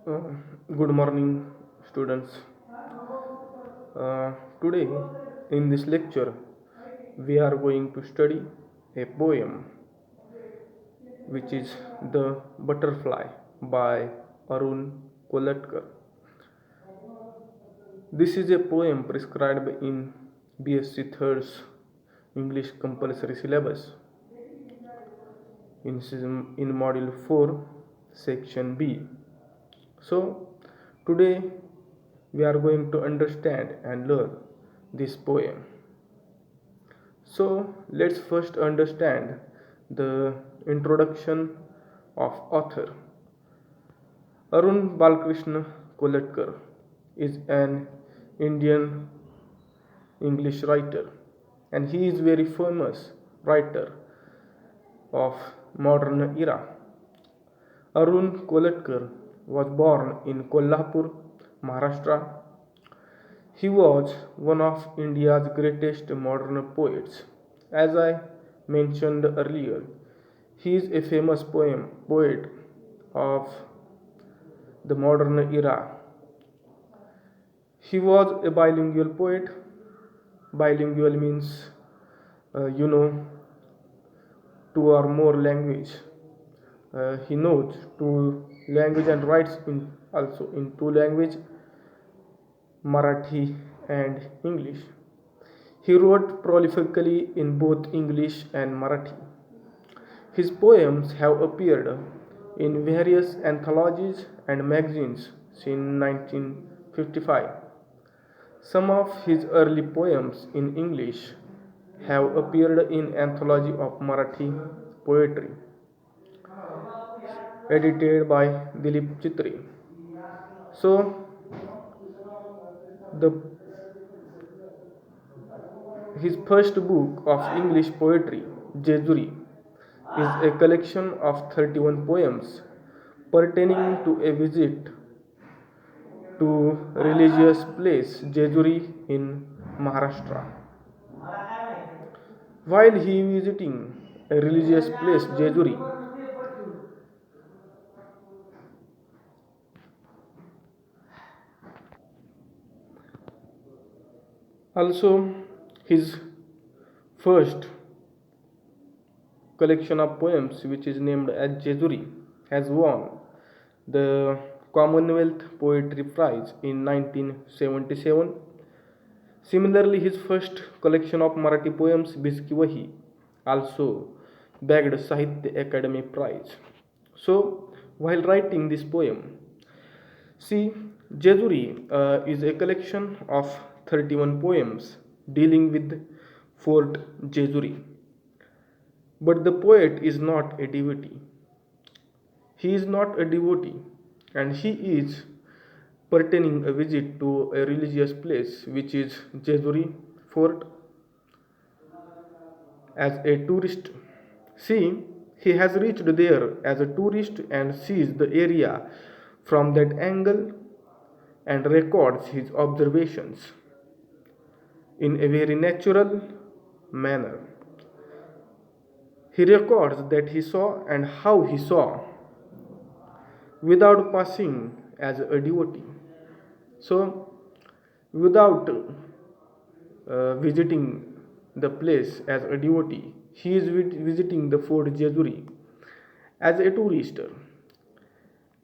Uh, Good morning, students. Today, in this lecture, we are going to study a poem which is The Butterfly by Arun Kolatkar. This is a poem prescribed in BSc Third's English compulsory syllabus in Module 4, Section B. So, today we are going to understand and learn this poem. So, let's first understand the introduction of author. Arun Balkrishna Kolatkar is an Indian English writer, and he is very famous writer of modern era. Arun Kolatkar was born in Kolhapur, Maharashtra. He was one of India's greatest modern poets. As I mentioned earlier, he is a famous poet of the modern era. He was a bilingual poet. Bilingual means, you know, two or more language. He knows two language and writes in also in two language, Marathi and English. He wrote prolifically in both English and Marathi. His poems have appeared in various anthologies and magazines since 1955. Some of his early poems in English have appeared in Anthology of Marathi Poetry, edited by Dilip Chitri. So, the his first book of English poetry, Jejuri, is a collection of 31 poems pertaining to a visit to religious place Jejuri in Maharashtra. While he visiting a religious place Jejuri, also his first collection of poems, which is named as Jejuri, has won the Commonwealth Poetry Prize in 1977. Similarly, his first collection of Marathi poems, Biski Wahi, also bagged Sahitya Academy Prize. So, while writing this poem, see, Jejuri is a collection of 31 poems dealing with Fort Jejuri. But the poet is not a devotee. He is not a devotee, and he is pertaining a visit to a religious place which is Jejuri Fort as a tourist. See, he has reached there as a tourist and sees the area from that angle and records his observations in a very natural manner. He records that he saw and how he saw without passing as a devotee. So, without visiting the place as a devotee, he is visiting the Fort Jejuri as a tourist.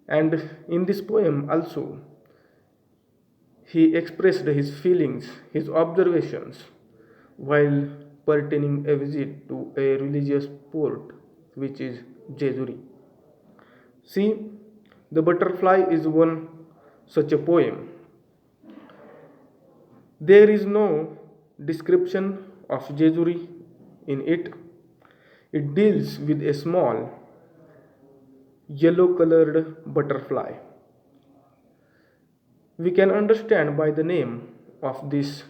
And in this poem also, he expressed his feelings, his observations while pertaining a visit to a religious port which is Jejuri. See, The Butterfly is one such a poem. There is no description of Jejuri in it. It deals with a small yellow colored butterfly. We can understand by the name of this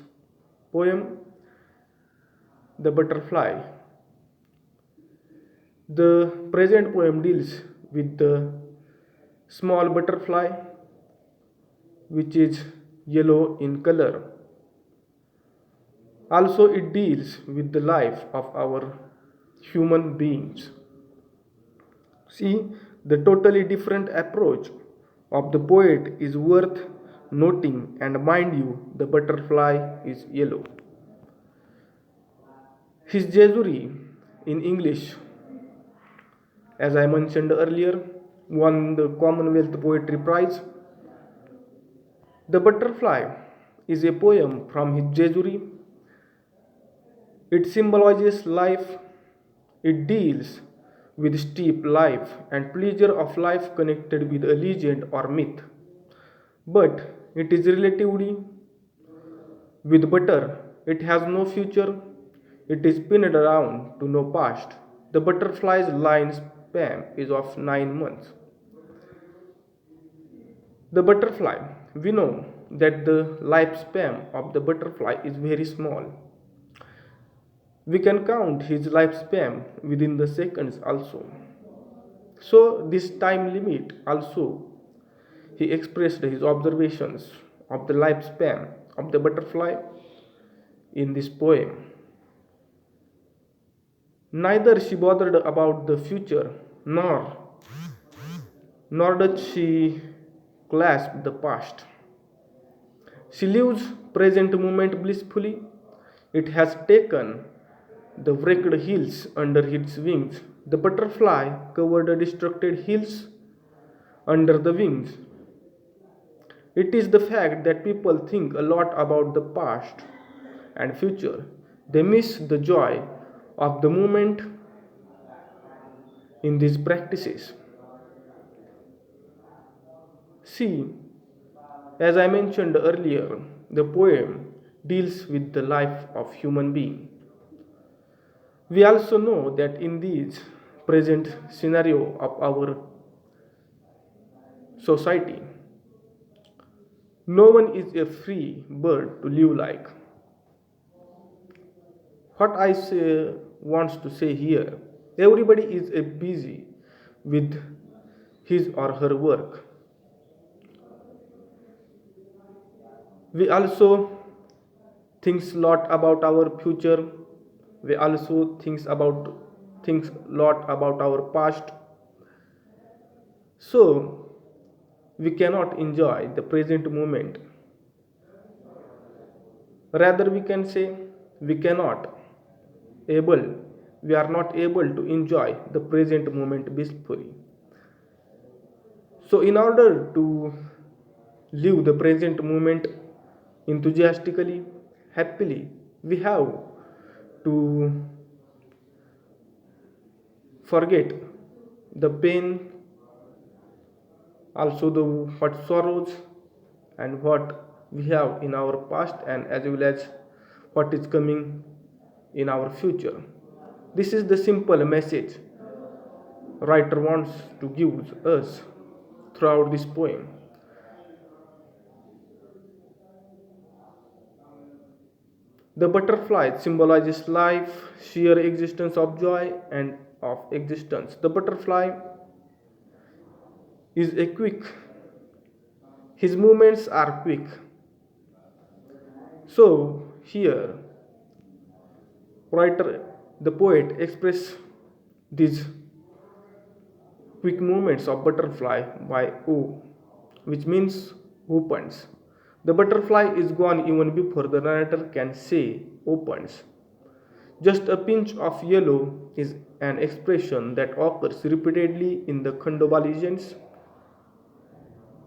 poem, The Butterfly. The present poem deals with the small butterfly which is yellow in color. Also, it deals with the life of our human beings. See, the totally different approach of the poet is worth noting, and mind you, the butterfly is yellow. His Jezuri in English, as I mentioned earlier, won the Commonwealth Poetry Prize. The Butterfly is a poem from his Jezuri. It symbolizes life. It deals with steep life and pleasure of life connected with a legend or myth. But it is relatively with butter. It has no future. It is pinned around to no past. The butterfly's line span is of 9 months. The butterfly. We know that the lifespan of the butterfly is very small. We can count his lifespan within the seconds also. So, this time limit also, he expressed his observations of the lifespan of the butterfly in this poem. Neither she bothered about the future, nor does she clasp the past. She lives present moment blissfully. It has taken the wrecked hills under its wings. The butterfly covered the destructed hills under the wings. It is the fact that people think a lot about the past and future. They miss the joy of the moment in these practices. See, as I mentioned earlier, the poem deals with the life of human being. We also know that in this present scenario of our society, no one is a free bird to live like. What I say, wants to say here, everybody is busy with his or her work. We also think a lot about our future. We also think a lot about our past. So we cannot enjoy the present moment. Rather, we can say we cannot able we are not able to enjoy the present moment blissfully. So, in order to live the present moment enthusiastically, happily, we have to forget the pain, also the what sorrows and what we have in our past, and as well as what is coming in our future. This is the simple message writer wants to give us throughout this poem. The butterfly symbolizes life, sheer existence of joy and of existence. The butterfly is a quick, his movements are quick. So here writer, the poet express these quick movements of butterfly by O, which means opens. The butterfly is gone even before the narrator can say opens. Just a pinch of yellow is an expression that occurs repeatedly in the Khandoba legends.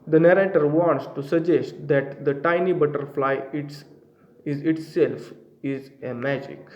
The narrator wants to suggest that the tiny butterfly is itself is a magic.